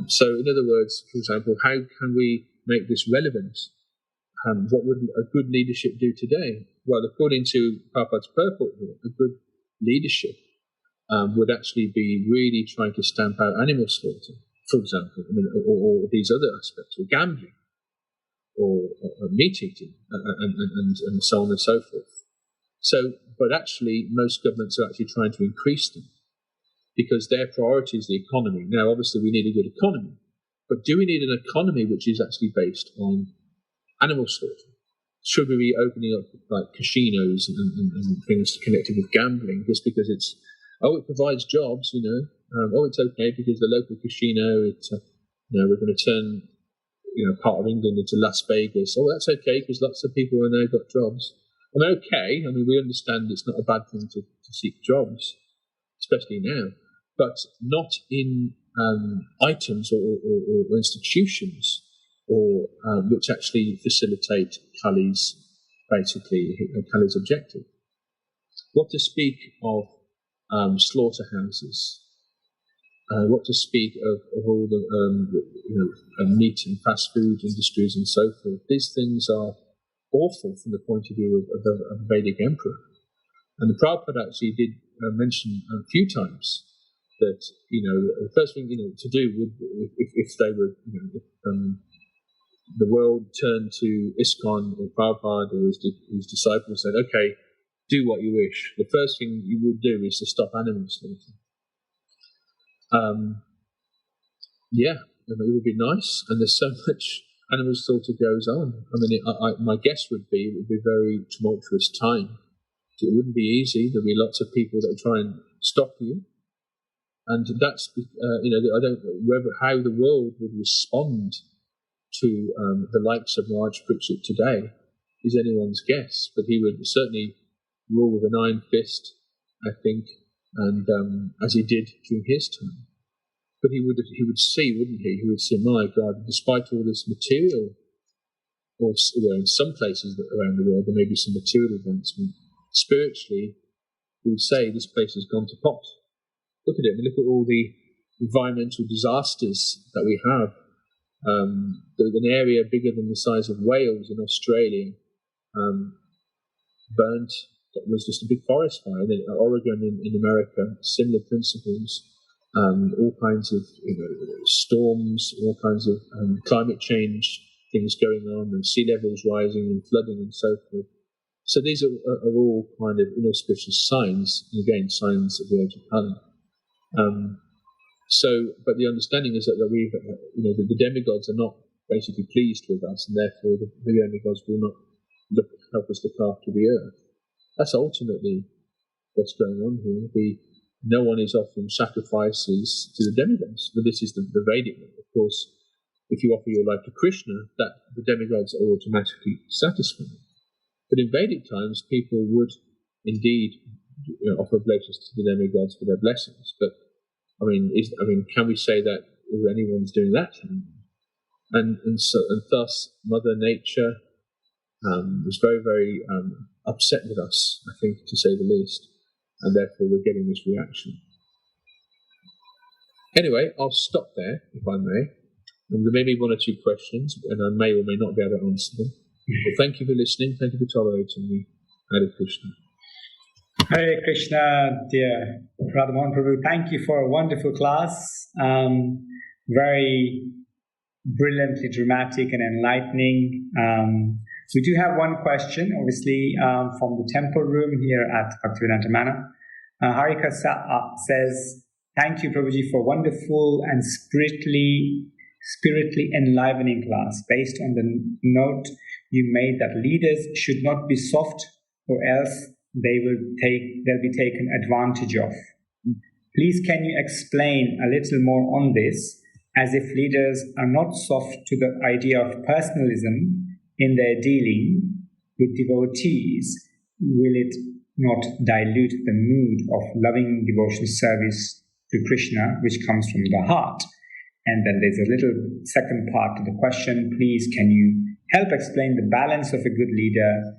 So, in other words, for example, how can we make this relevant? What would a good leadership do today? Well, according to Prabhupada's purport here, a good leadership would actually be really trying to stamp out animal slaughter, for example, or these other aspects, or gambling, or meat eating, and so on and so forth. So, but actually, most governments are actually trying to increase them because their priority is the economy. Now, obviously, we need a good economy, but do we need an economy which is actually based on animal slaughter? Should we be opening up like casinos and things connected with gambling just because it provides jobs, it's okay because the local casino, we're going to turn, part of England into Las Vegas. Oh, that's okay because lots of people have now got jobs. Okay, we understand it's not a bad thing to seek jobs, especially now, but not in items or institutions or which actually facilitate Kali's objective. What to speak of slaughterhouses? What to speak of all the meat and fast food industries and so forth? These things are awful from the point of view of a Vedic emperor. And the Prabhupada actually did mention a few times that, the first thing, to do would, if they were, the world turned to ISKCON or Prabhupada or his disciples and said, okay, do what you wish. The first thing you would do is to stop animal slaughter. It would be nice, and there's so much animal slaughter goes on. My guess would be it would be a very tumultuous time. It wouldn't be easy. There'll be lots of people that try and stop you, and that's I don't know how the world would respond to the likes of Maharaj Pritchard today is anyone's guess, but he would certainly rule with an iron fist, I think, and as he did during his time. But he would see, wouldn't he? He would say, my God, despite all this material, or in some places around the world, there may be some material advancement. Spiritually, he would say, this place has gone to pot. Look at it. Look at all the environmental disasters that we have. An area bigger than the size of Wales in Australia burnt. It was just a big forest fire. And then Oregon in America, similar principles. All kinds of storms, all kinds of climate change things going on, and sea levels rising and flooding and so forth. So these are all kind of inauspicious signs, and again, signs of the age of Kali. But the understanding is that the demigods are not basically pleased with us, and therefore the demigods will not help us look after the earth. That's ultimately what's going on here. No one is offering sacrifices to the demigods, but this is the Vedic one. Of course, if you offer your life to Krishna, that the demigods are automatically satisfied. But in Vedic times, people would indeed offer blessings to the demigods for their blessings. But can we say that anyone's doing that? And thus, Mother Nature was very, very upset with us, I think, to say the least. And therefore we're getting this reaction. Anyway, I'll stop there, if I may. And there may be one or two questions, and I may or may not be able to answer them. Well, thank you for listening. Thank you for tolerating me. Hare Krishna. Hare Krishna, dear Radha Mohan Prabhu. Thank you for a wonderful class. Very brilliantly dramatic and enlightening. We do have one question, obviously, from the temple room here at Bhaktivedanta Manor. Harika says, thank you, Prabhuji, for wonderful and spiritually enlivening class. Based on the note you made that leaders should not be soft, or else they'll be taken advantage of. Please, can you explain a little more on this, as if leaders are not soft to the idea of personalism in their dealing with devotees? Will it not dilute the mood of loving devotional service to Krishna, which comes from the heart? And then there's a little second part to the question. Please, can you help explain the balance of a good leader,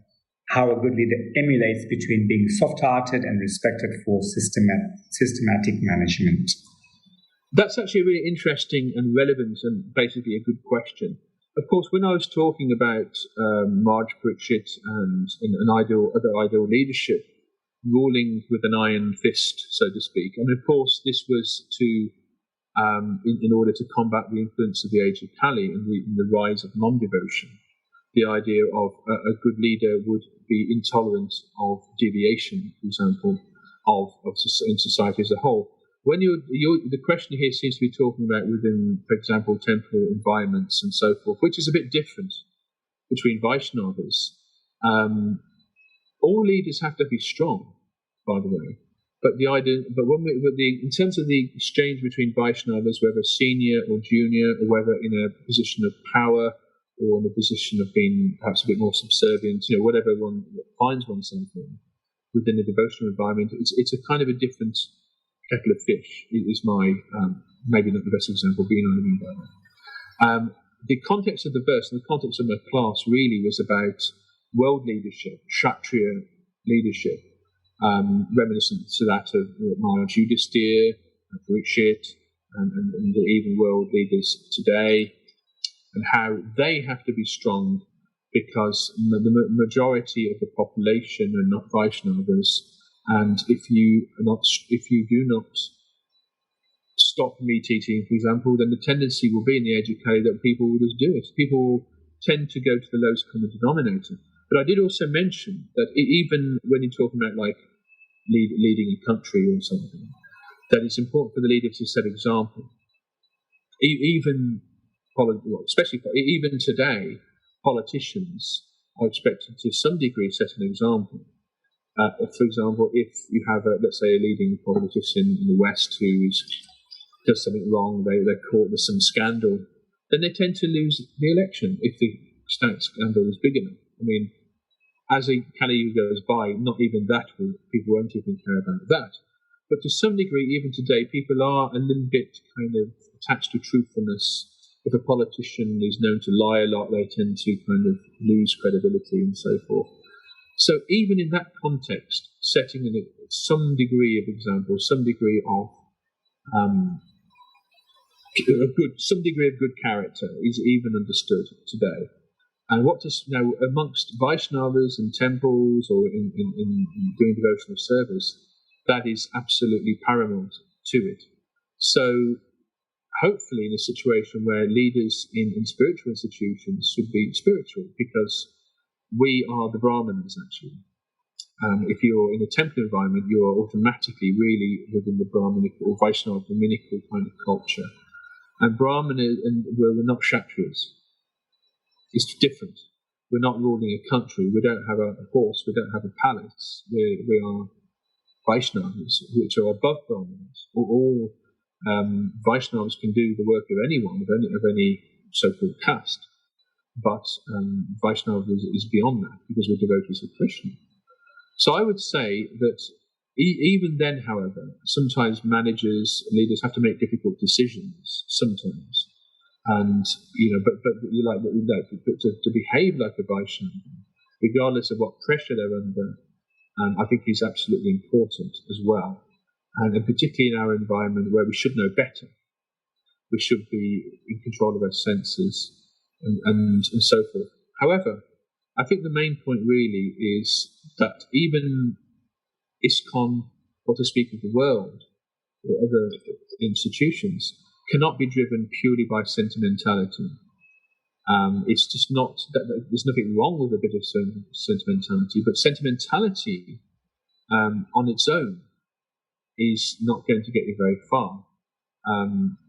how a good leader emulates between being soft-hearted and respected for systematic management? That's actually a really interesting and relevant and basically a good question. Of course, when I was talking about Marge Pritchett and other ideal leadership, ruling with an iron fist, so to speak, and of course this was to in order to combat the influence of the age of Kali and the rise of non-devotion. The idea of a good leader would be intolerant of deviation, for example, in society as a whole. When the question here seems to be talking about within, for example, temple environments and so forth, which is a bit different between Vaishnavas. All leaders have to be strong, by the way. But in terms of the exchange between Vaishnavas, whether senior or junior, or whether in a position of power or in a position of being perhaps a bit more subservient, whatever one finds oneself in within a devotional environment, it's a kind of a different kettle of fish. Is my maybe not the best example, but you know what I mean by that. The context of the verse and the context of my class really was about world leadership, Kshatriya leadership, reminiscent to that of Maharaj Yudhisthira, Parikshit, and even world leaders today, and how they have to be strong because the majority of the population are not Vaishnavas, and if you do not stop meat eating, for example, then the tendency will be in the age of Kali that people will just do it. People tend to go to the lowest common denominator. But I did also mention that even when you're talking about like leading a country or something, that it's important for the leader to set example. Especially even today, politicians are expected to some degree set an example. For example, if you have, let's say, a leading politician in the West who does something wrong, they're caught with some scandal, then they tend to lose the election if the scandal is big enough. I mean, as a Kali goes by, not even that people won't even care about that. But to some degree, even today, people are a little bit kind of attached to truthfulness. If a politician is known to lie a lot, they tend to kind of lose credibility and so forth. So even in that context, setting some degree of example, some degree of good character is even understood today. And amongst Vaishnavas and temples or in doing devotional service, that is absolutely paramount to it. So hopefully in a situation where leaders in spiritual institutions should be spiritual, because we are the Brahmanas actually. If you're in a temple environment, you are automatically really within the Brahmanic or Vaishnava Brahminical kind of culture. And we're not Kshatriyas. It's different. We're not ruling a country. We don't have a horse. We don't have a palace. We are Vaishnavas, which are above Brahmanas. All Vaishnavas can do the work of anyone, of any so-called caste. But Vaishnava is beyond that because we're devotees of Krishna. So I would say that even then, however, sometimes managers, leaders have to make difficult decisions. Sometimes, and but to behave like a Vaishnava, regardless of what pressure they're under, I think is absolutely important as well. And particularly in our environment where we should know better. we should be in control of our senses, and so forth. However, I think the main point really is that even ISKCON, or to speak of the world, or other institutions, cannot be driven purely by sentimentality. It's just not that there's nothing wrong with a bit of sentimentality, but sentimentality on its own is not going to get you very far.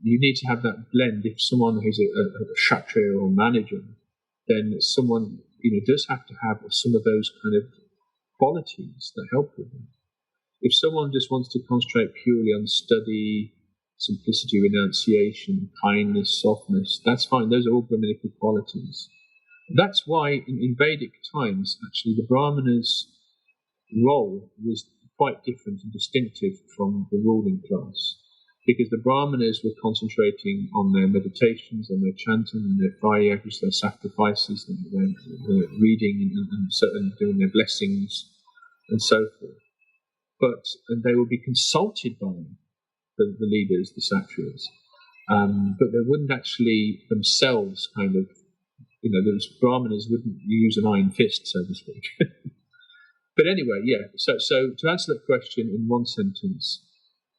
You need to have that blend. If someone is a kshatriya or manager, then someone does have to have some of those kind of qualities that help with them. If someone just wants to concentrate purely on study, simplicity, renunciation, kindness, softness, that's fine. Those are all Brahminical qualities. That's why in Vedic times, actually, the Brahmana's role was quite different and distinctive from the ruling class, because the Brahmanas were concentrating on their meditations, on their chanting, and their prayers, their sacrifices, and their reading, and doing their blessings, and so forth. And they would be consulted by the leaders, the Kshatriyas, but they wouldn't actually themselves those Brahmanas wouldn't use an iron fist, so to speak. But anyway, yeah, so to answer that question in one sentence,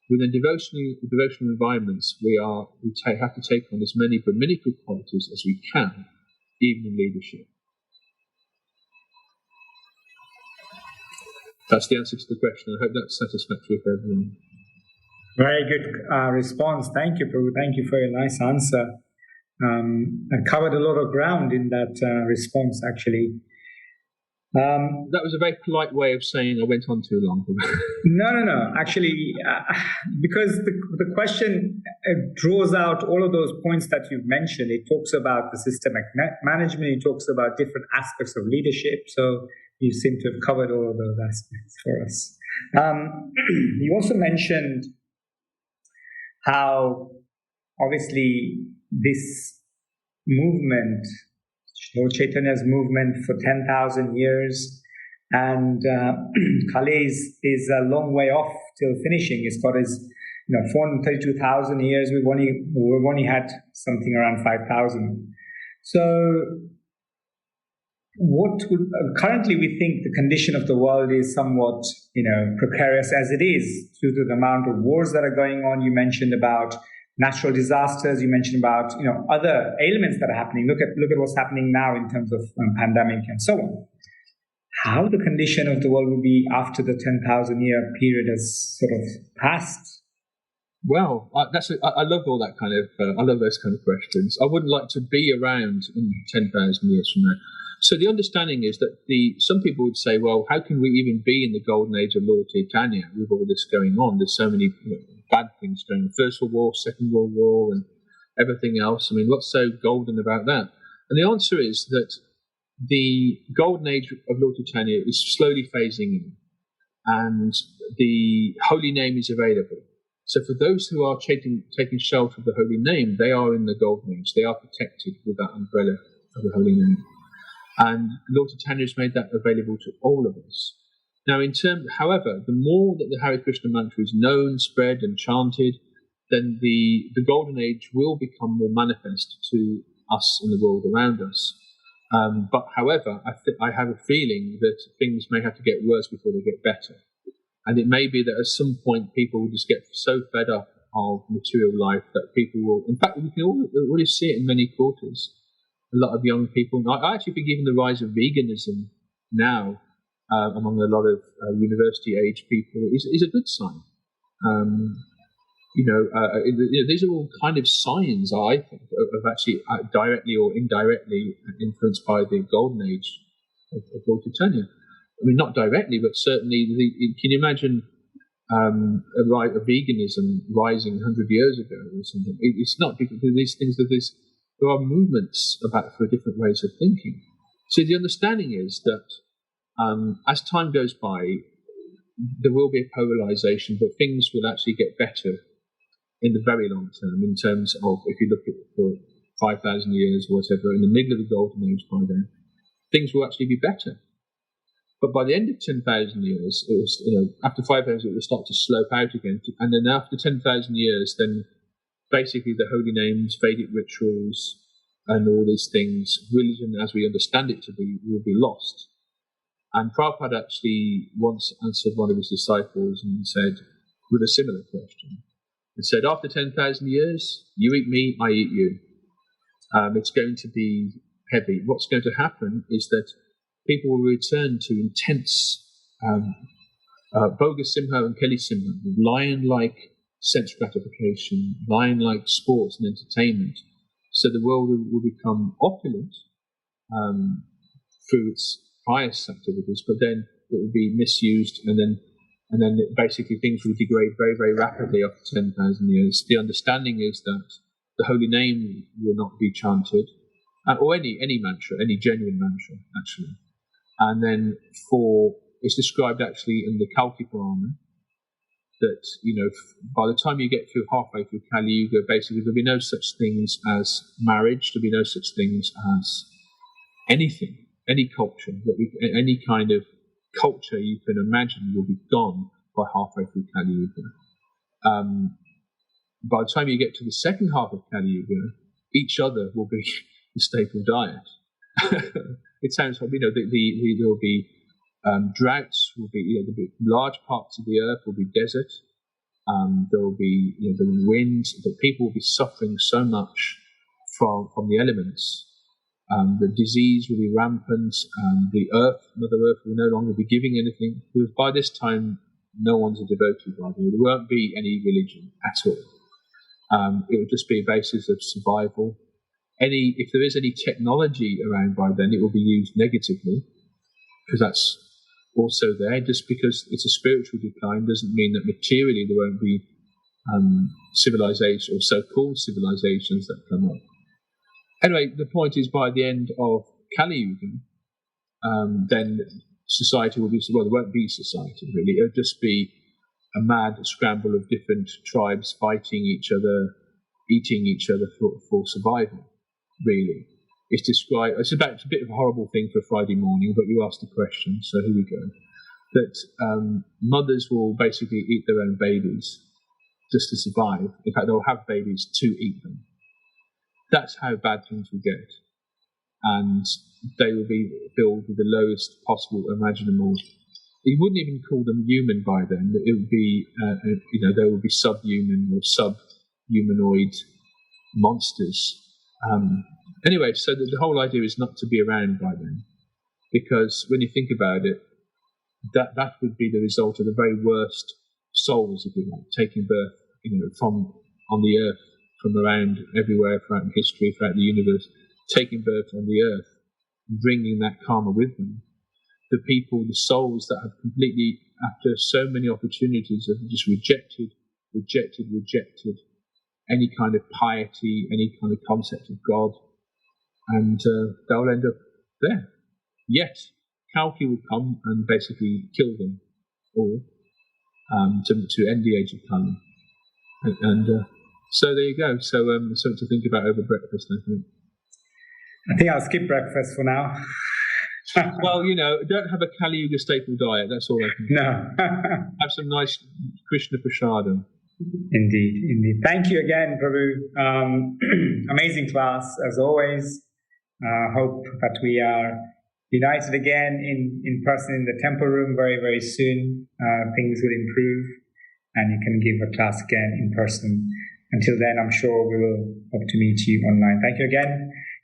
within devotional environments, we have to take on as many Brahminical qualities as we can, even in leadership. That's the answer to the question. I hope that's satisfactory for everyone. Very good response. Thank you, Prabhu. Thank you for your nice answer. I covered a lot of ground in that response, actually. That was a very polite way of saying I went on too long. No. Actually, because the question draws out all of those points that you've mentioned. It talks about the systemic management. It talks about different aspects of leadership. So you seem to have covered all of those aspects for us. You also mentioned how, obviously, this movement, Lord Chaitanya's movement for 10,000 years, and Kali is a long way off till finishing. It's got 432,000 years. We've only had something around 5,000. So currently we think the condition of the world is somewhat precarious as it is due to the amount of wars that are going on. You mentioned about natural disasters. You mentioned about other ailments that are happening. Look at what's happening now in terms of pandemic and so on. How the condition of the world will be after the 10,000-year period has sort of passed? Well, I love all that kind of. I love those kind of questions. I wouldn't like to be around in 10,000 years from now. So the understanding is that some people would say, well, how can we even be in the golden age of Lord Chaitanya with all this going on? There's so many bad things going on. First World War, Second World War, and everything else. I mean, what's so golden about that? And the answer is that the golden age of Lord Chaitanya is slowly phasing in, and the holy name is available. So for those who are taking shelter of the holy name, they are in the golden age. They are protected with that umbrella of the holy name. And Lord Chaitanya has made that available to all of us. Now, however, the more that the Hare Krishna mantra is known, spread, and chanted, then the golden age will become more manifest to us in the world around us. But however, I have a feeling that things may have to get worse before they get better. And it may be that at some point people will just get so fed up of material life that people will, in fact, we can already see it in many quarters. A lot of young people, I actually think even the rise of veganism now among a lot of university-age people is a good sign. These are all kind of signs, I think, of actually directly or indirectly influenced by the golden age of Lord Chaitanya. I mean, not directly, but certainly, can you imagine a veganism rising 100 years ago or something? It's not because these things there are movements for different ways of thinking. So the understanding is that as time goes by, there will be a polarization, but things will actually get better in the very long term, in terms of, if you look at for 5,000 years or whatever, in the middle of the golden age by then, things will actually be better. But by the end of 10,000 years, it was, after 5,000, it will start to slope out again. And then after 10,000 years, then basically the holy names, Vedic rituals, and all these things, religion as we understand it to be, will be lost. And Prabhupada actually once answered one of his disciples and said, with a similar question, and said, after 10,000 years, you eat me, I eat you. It's going to be heavy. What's going to happen is that people will return to intense bogus simha and kelly simha, lion-like sense gratification, lion-like sports and entertainment. So the world will become opulent through its pious activities, but then it will be misused, and then basically things will degrade very, very rapidly after 10,000 years. The understanding is that the holy name will not be chanted, or any mantra, any genuine mantra, actually. And then it's described actually in the Kalki Purana that, by the time you get through halfway through Kali Yuga, basically there'll be no such things as marriage, there'll be no such things as anything, any culture, any kind of culture you can imagine will be gone by halfway through Kali Yuga. By the time you get to the second half of Kali Yuga, each other will be the staple diet. It sounds like, there will be droughts, there'll be large parts of the earth will be desert. There will be the winds. The people will be suffering so much from the elements. The disease will be rampant. The Mother Earth, will no longer be giving anything. Because by this time, no one's a devotee. By the way, there won't be any religion at all. It will just be a basis of survival. If there is any technology around by then, it will be used negatively, because that's also there. Just because it's a spiritual decline doesn't mean that materially there won't be civilization or so-called civilizations that come up. Anyway, the point is, by the end of Kali Yuga, then society will be, well, there won't be society really. It'll just be a mad scramble of different tribes fighting each other, eating each other for survival, really. It's a bit of a horrible thing for Friday morning, but you asked the question, so here we go. That mothers will basically eat their own babies just to survive. In fact, they'll have babies to eat them. That's how bad things will get. And they will be filled with the lowest possible imaginable. You wouldn't even call them human by then. It would be, they would be subhuman or sub-humanoid monsters. Anyway, so the whole idea is not to be around by then, because when you think about it, that would be the result of the very worst souls, if you like, taking birth, from on the earth, from around everywhere throughout history, throughout the universe, taking birth on the earth, bringing that karma with them. The people, the souls that have completely, after so many opportunities, have just rejected any kind of piety, any kind of concept of God, and they'll end up there. Yet, Kalki will come and basically kill them all to end the age of Kali. And so there you go. So something to think about over breakfast, I think. I think I'll skip breakfast for now. Well, don't have a Kali Yuga staple diet. That's all I can do. No. Have some nice Krishna prasadam. Indeed. Thank you again, Prabhu. Amazing class, as always. Hope that we are united again in person in the temple room very, very soon. Things will improve, and you can give a class again in person. Until then, I'm sure we will hope to meet you online. Thank you again.